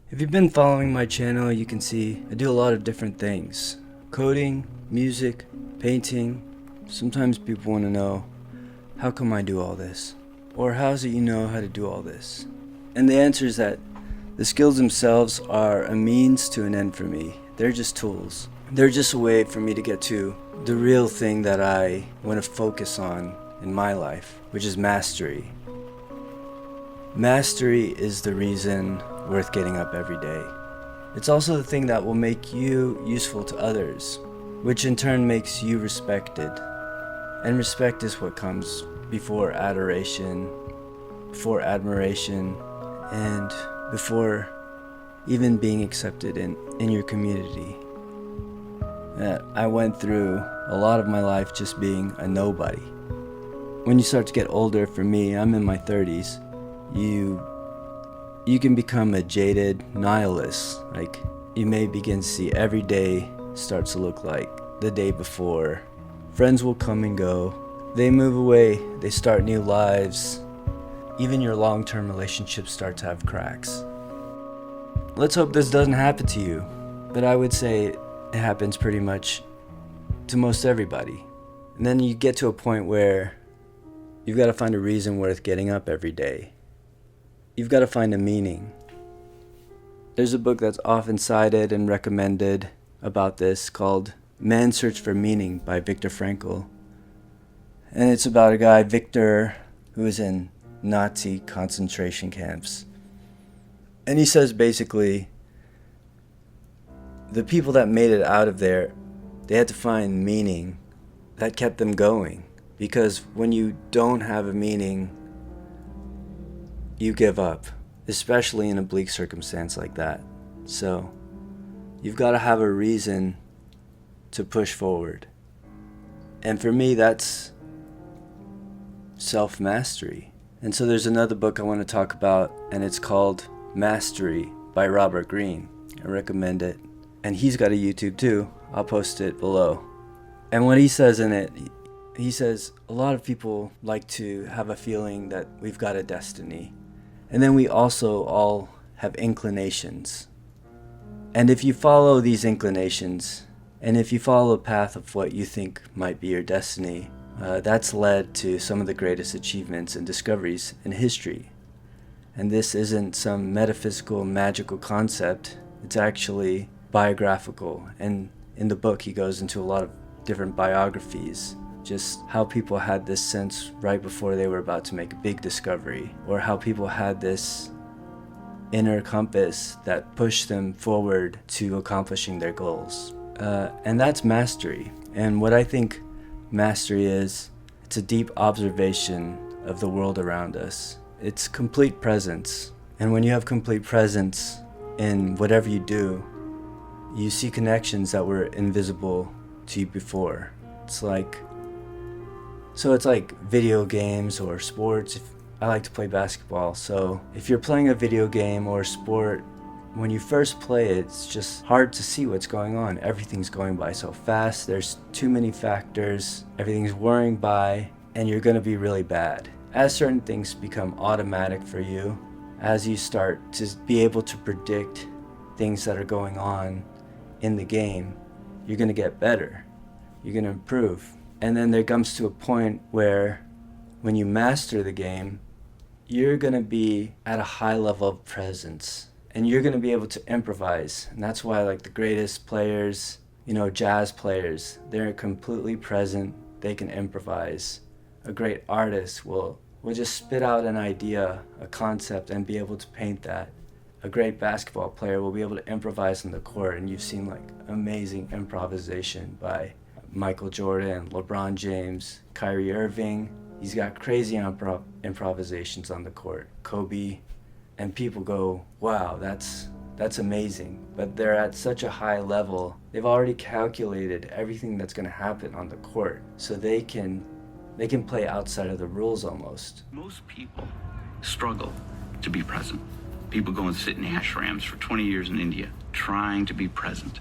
If you've been following my channel, you can see I do a lot of different things. Coding, music, painting. Sometimes people want to know, how come I do all this? Or how is it you know how to do all this? And the answer is that the skills themselves are a means to an end for me. They're just tools. They're just a way for me to get to the real thing that I want to focus on in my life, which is mastery. Mastery is the reason worth getting up every day. It's also the thing that will make you useful to others, which in turn makes you respected. And respect is what comes before adoration, before admiration, and before even being accepted in your community. I went through a lot of my life just being a nobody. When you start to get older, for me, I'm in my 30s, you can become a jaded nihilist. Like, you may begin to see every day starts to look like the day before. Friends will come and go. They move away. They start new lives. Even your long-term relationships start to have cracks. Let's hope this doesn't happen to you, but I would say it happens pretty much to most everybody. And then you get to a point where you've got to find a reason worth getting up every day. You've got to find a meaning. There's a book that's often cited and recommended about this called Man's Search for Meaning by Viktor Frankl. And it's about a guy, Viktor, who was in Nazi concentration camps. And he says basically, the people that made it out of there, they had to find meaning that kept them going. Because when you don't have a meaning, you give up, especially in a bleak circumstance like that. So you've got to have a reason to push forward. And for me, that's self-mastery. And so there's another book I want to talk about, and it's called Mastery by Robert Greene. I recommend it. And he's got a YouTube too. I'll post it below. And what he says in it, he says a lot of people like to have a feeling that we've got a destiny. And then we also all have inclinations. And if you follow these inclinations, and if you follow the path of what you think might be your destiny, that's led to some of the greatest achievements and discoveries in history. And this isn't some metaphysical, magical concept. It's actually biographical. And in the book, he goes into a lot of different biographies. Just how people had this sense right before they were about to make a big discovery, or how people had this inner compass that pushed them forward to accomplishing their goals. And that's mastery. And what I think mastery is, it's a deep observation of the world around us. It's complete presence. And when you have complete presence in whatever you do, you see connections that were invisible to you before. It's like video games or sports. I like to play basketball, so if you're playing a video game or a sport, when you first play it, it's just hard to see what's going on. Everything's going by so fast, there's too many factors, everything's whirring by, and you're gonna be really bad. As certain things become automatic for you, as you start to be able to predict things that are going on in the game, you're gonna get better, you're gonna improve. And then there comes to a point where when you master the game, you're going to be at a high level of presence. And you're going to be able to improvise. And that's why like the greatest players, jazz players, they're completely present. They can improvise. A great artist will just spit out an idea, a concept, and be able to paint that. A great basketball player will be able to improvise on the court. And you've seen like amazing improvisation by Michael Jordan, LeBron James, Kyrie Irving. He's got crazy improvisations on the court. Kobe, and people go, wow, that's amazing. But they're at such a high level, they've already calculated everything that's going to happen on the court, so they can play outside of the rules almost. Most people struggle to be present. People go and sit in ashrams for 20 years in India, trying to be present.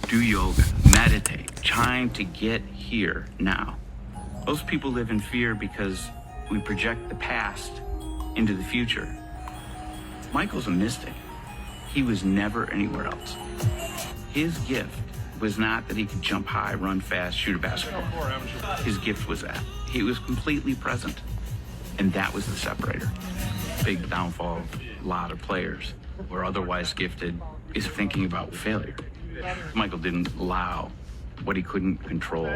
Do yoga, meditate, trying to get here now. Most people live in fear because we project the past into the future. Michael's a mystic. He was never anywhere else. His gift was not that he could jump high, run fast, shoot a basketball. His gift was that. He was completely present. And that was the separator. Big downfall of a lot of players who are otherwise gifted is thinking about failure. Michael didn't allow what he couldn't control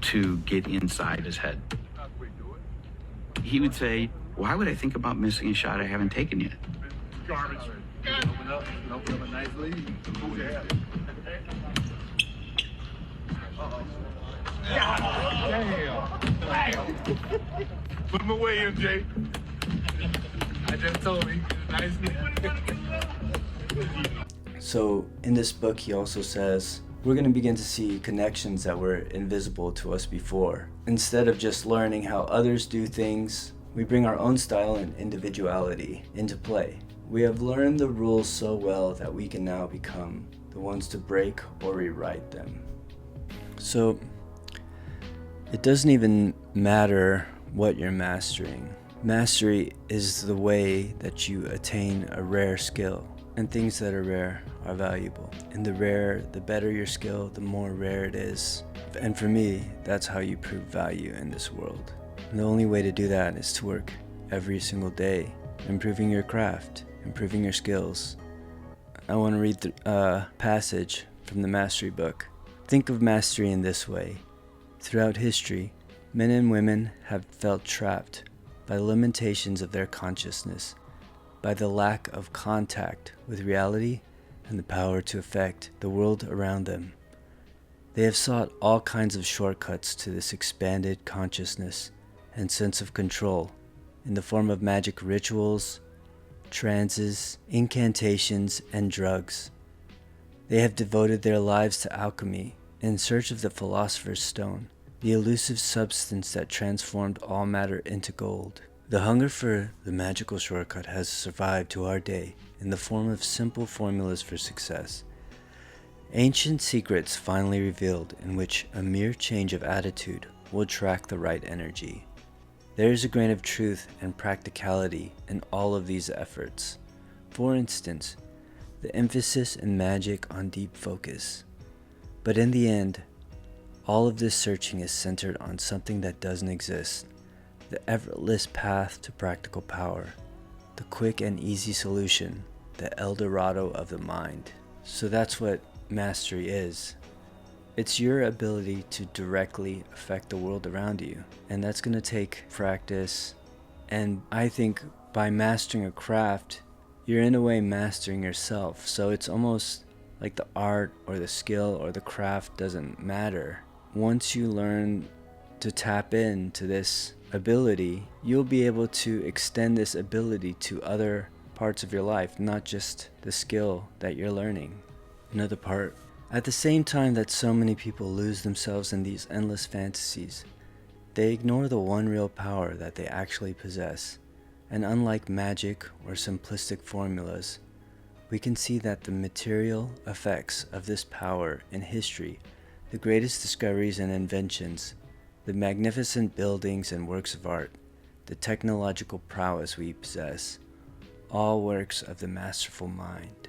to get inside his head. He would say, why would I think about missing a shot I haven't taken yet? Garbage. Open up a nice lead. Damn. Put him away, MJ. I just told him, nice lead. So in this book, he also says, we're going to begin to see connections that were invisible to us before. Instead of just learning how others do things, we bring our own style and individuality into play. We have learned the rules so well that we can now become the ones to break or rewrite them. So it doesn't even matter what you're mastering. Mastery is the way that you attain a rare skill. And things that are rare are valuable. And the rare, the better your skill, the more rare it is. And for me, that's how you prove value in this world. And the only way to do that is to work every single day, improving your craft, improving your skills. I want to read a passage from the Mastery book. Think of mastery in this way. Throughout history, men and women have felt trapped by the limitations of their consciousness, by the lack of contact with reality and the power to affect the world around them. They have sought all kinds of shortcuts to this expanded consciousness and sense of control in the form of magic rituals, trances, incantations, and drugs. They have devoted their lives to alchemy in search of the philosopher's stone, the elusive substance that transformed all matter into gold. The hunger for the magical shortcut has survived to our day in the form of simple formulas for success. Ancient secrets finally revealed in which a mere change of attitude will attract the right energy. There is a grain of truth and practicality in all of these efforts. For instance, the emphasis in magic on deep focus. But in the end, all of this searching is centered on something that doesn't exist. The effortless path to practical power, the quick and easy solution, the El Dorado of the mind. So that's what mastery is. It's your ability to directly affect the world around you, and that's going to take practice. And I think by mastering a craft, you're in a way mastering yourself. So it's almost like the art or the skill or the craft doesn't matter. Once you learn to tap into this ability, you'll be able to extend this ability to other parts of your life, not just the skill that you're learning. Another part, at the same time that so many people lose themselves in these endless fantasies, they ignore the one real power that they actually possess. And unlike magic or simplistic formulas, we can see that the material effects of this power in history, the greatest discoveries and inventions, the magnificent buildings and works of art, the technological prowess we possess, all works of the masterful mind.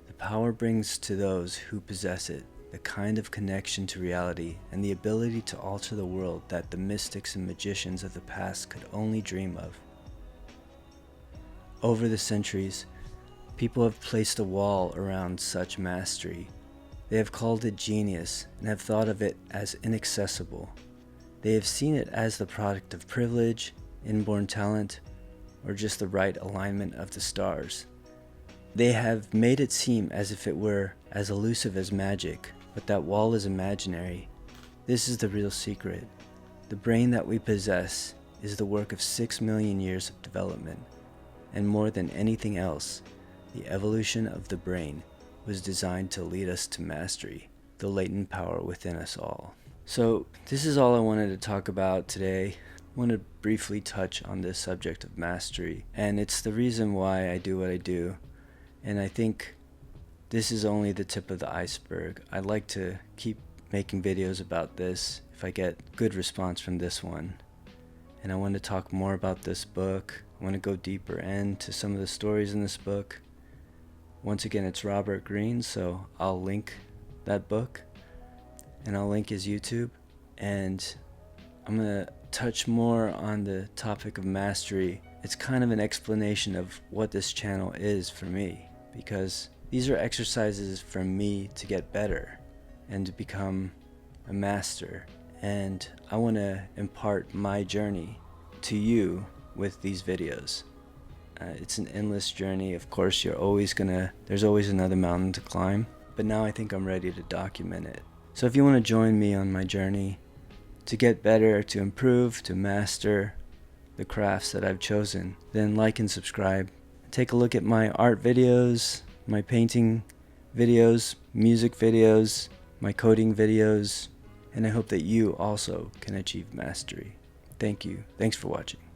The power brings to those who possess it the kind of connection to reality and the ability to alter the world that the mystics and magicians of the past could only dream of. Over the centuries, people have placed a wall around such mastery. They have called it genius and have thought of it as inaccessible. They have seen it as the product of privilege, inborn talent, or just the right alignment of the stars. They have made it seem as if it were as elusive as magic, but that wall is imaginary. This is the real secret. The brain that we possess is the work of 6 million years of development, and more than anything else, the evolution of the brain was designed to lead us to mastery, the latent power within us all. So this is all I wanted to talk about today. I want to briefly touch on this subject of mastery, and it's the reason why I do what I do. And I think this is only the tip of the iceberg. I'd like to keep making videos about this if I get good response from this one. And I want to talk more about this book. I want to go deeper into some of the stories in this book. Once again, it's Robert Greene, so I'll link that book and I'll link his YouTube. And I'm going to touch more on the topic of mastery. It's kind of an explanation of what this channel is for me, because these are exercises for me to get better and to become a master. And I want to impart my journey to you with these videos. It's an endless journey. Of course, there's always another mountain to climb, but now I think I'm ready to document it. So if you want to join me on my journey to get better, to improve, to master the crafts that I've chosen, then like and subscribe. Take a look at my art videos, my painting videos, music videos, my coding videos, and I hope that you also can achieve mastery. Thank you. Thanks for watching.